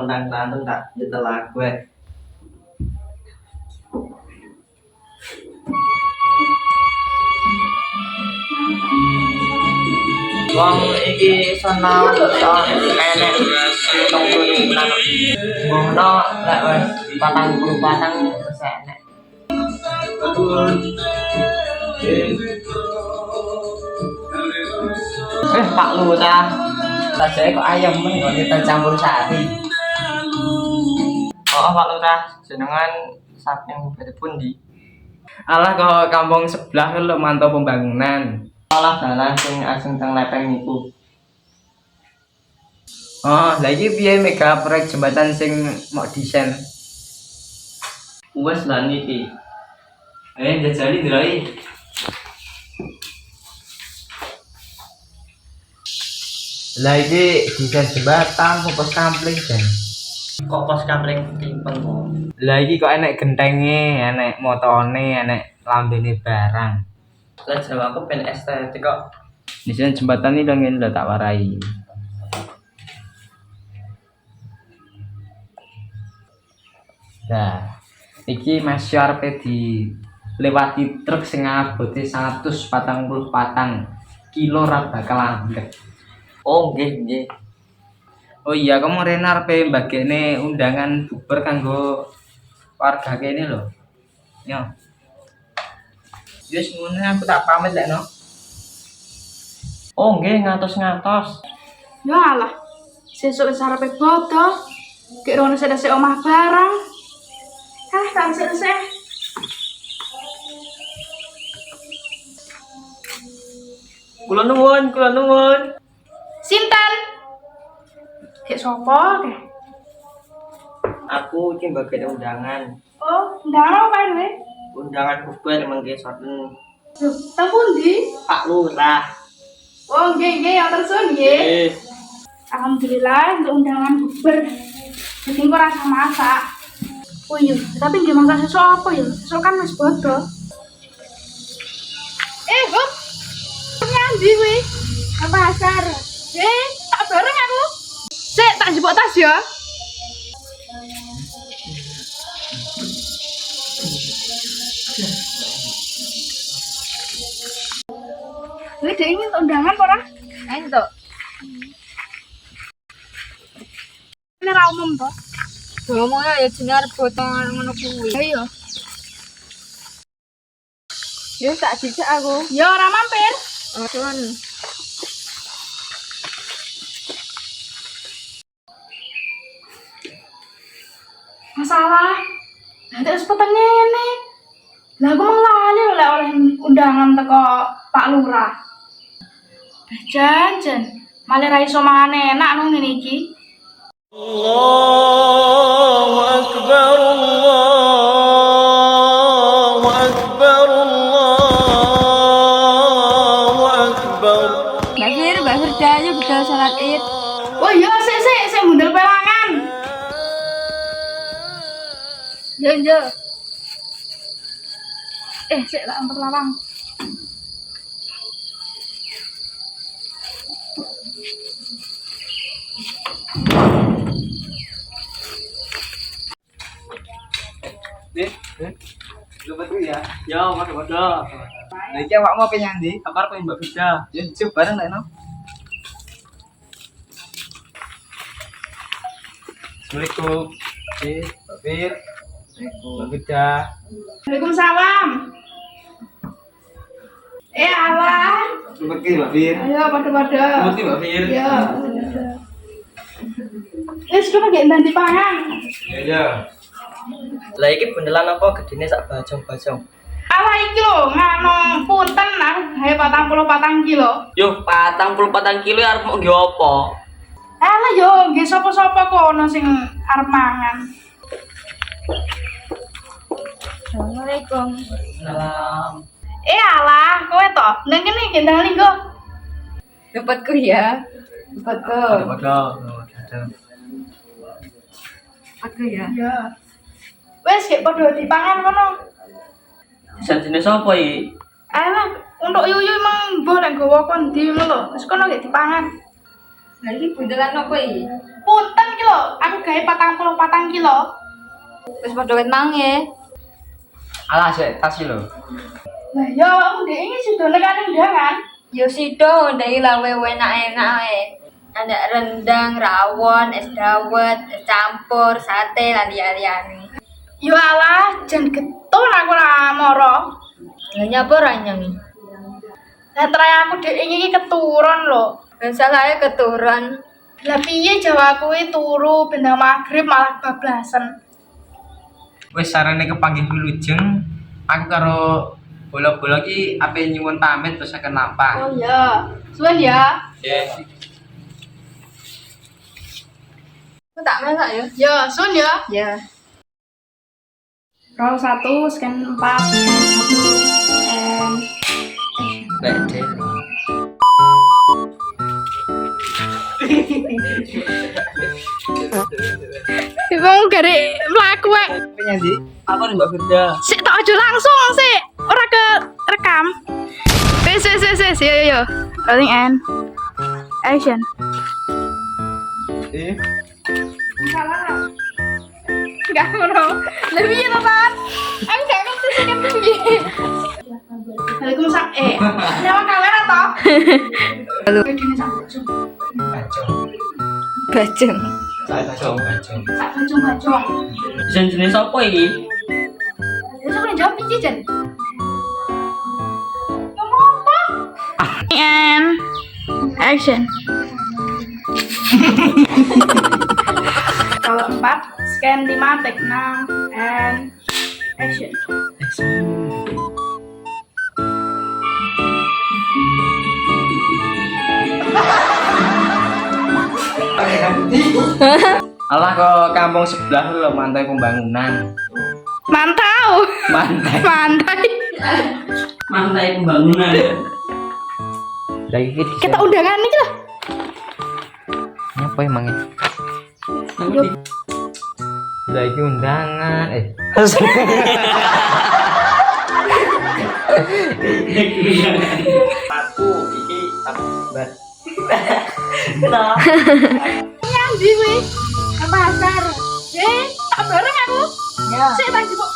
kontang lantung tak nyetel gue. Wong iki sono enek tong turunan. Ngono lek wis 40 wis enek. Pak Lurah. Rasane kok ayam men ngene campur sari. Oh, Pak Lurah, jenengan saking pundi? Alah kok kampung sebelah lho mantau pembangunan. Alah dalan sing asing teng lepeng niku. Oh, lha iki piye mega proyek jembatan sing mau desain? Wes lah niki. Jajali ndrai. Lah iki desain jembatan pos kampling jan. Kok pos kampling timpeng kok. Lah iki kok enek gentenge, enek motone, enek lambene barang. Lah Jawa aku pengen estetik kok. Desain jembatan ini dong ini tak warai. Nah, iki masih arepe dilewati truk sing abote 144 kilo ra bakal ambek. Oh, nggih. Oh iya, kamu rene arepe mbagekne undangan bubar kanggo warga kene lho. Yo. Wis ngono aku tak pamit lek no. Oh, nggih ngantos. Ya alah. Sesuk wis arepe bodo. Kek rono sedase omah barang. Tak selesai. Kula nuwun. Sinten? Kek sapa kek? Aku iki mbagekne undangan. Oh, undangan apa kowe? Undangan bubar mengke soten Loh, teng pundi? Pak Lurah. Oh, nggih, ya tersun nggih. Alhamdulillah untuk undangan bubar. Jadi kok rasa masak. Oh iya, tapi nggih masak sesuk apa ya? Sesuk kan wis bodo. Hop. Nyandi kuwi. Ke pasar. Tak bareng aku. Sik, tak jebok tas ya. Kuwi dhek iki undangan apa ora? Entuk. Ini ra umum to? Ngomongnya ya jenar potongan ngono kuwi. Ayo. Ya tak dijak aku. Ya ora mampir. Aduan. Masalah. Lah terus peteng ngene. Lah aku mau lali lho lek oleh undangan teko Pak Lurah. Jan, malah ra iso mangan enak nang ngene iki. Allahu Akbar. Mbak Firda ayo budal salat Id. Oh iya, sik mundel pelangan. Yo. Sik tak angkat lawang. Coba tuh ya. Ya, waduh. Nah, iki awakmu apa nyandi? Kabar pengen Mbak Firda. Ya, coba bareng lek no. Assalamualaikum. Mbak Fir. Mbak Firda. Waalaikumsalam. Alah. Selamat pagi Mbak Fir. Ayo padha-padha. Selamat pagi Mbak Fir. Ya. Wis kok gak nanti pangan. Ya. Lah iki bundelan apa gedene sak bajong-bajong. Ala iki lho ngano punten aku gawe 44 kilo. Yo, 44 kilo arep mau nggih apa? Ala yo nggih sapa-sapa kono sing arep mangan. Assalamualaikum. Salam. Alah, kowe to. Nang kene gendang linggo. Dapatku ya. Dapatku. Padha. Aku ya. Ya. Wes gek padha dipangan kono. Bisa jenis apa iki? Alah, untuk yuyu emang boleh nggawa kondi ngono lho. Wis kono gek dipangan. Lah iki bundelan apa iki? Punten ki lho aku gawe 44 kilo. Wis padha wit mangi. Alah sik tas iki lho. Lah yo aku ndek iki sudah nekan undangan. Yo sido ndek lawe enak-enak ae. Ada rendang, rawon, es dawet, es campur, sate lan liyane. Yo alah, jan getun aku ora moro. Lah nyapa ra nyanyi? Lah tray aku dhek iki keturun lho. Lah salahe keturun. Lah piye Jawa kuwi turu bendang magrib malah bablasan. Wis sarane kepanggih wilujeng, aku karo bola-bola iki ape nyuwun pamit terus akan lampah. Oh iya, suwen ya. Nggih. Aku tak masak ya. Yo, suwen ya. Ya. Roll 1, scan 4, and Lek deh. Wong gare mlaku wae. Penyanyi. Apa nih Mbak Firda? Sik tak aja langsung sik, ora ke rekam. Wis, yo. Rolling and action. Salah. Enggak ngono. Lah piye to, Tan? Aku gak ngerti sih kan piye. Waalaikumsalam. Nyawa kamera toh? Halo. Bedine sak bojong. Bajeng. Bajong. Sak bojong. Jenis apa iki? Terus aku jawab piye, Jan? Ngomong apa? And action. Kalau 4, scan 5, take 6, and action. Alah kok kampung sebelah lho mantai pembangunan. Mantau. Mantai pembangunan. Lagi Kita undangan nih lah. Apa emangnya? Lagi undangan. Aku iki sabar. Nyandi gue. Ke pasar. Tak bareng aku. Ya. Sik tak jebuk.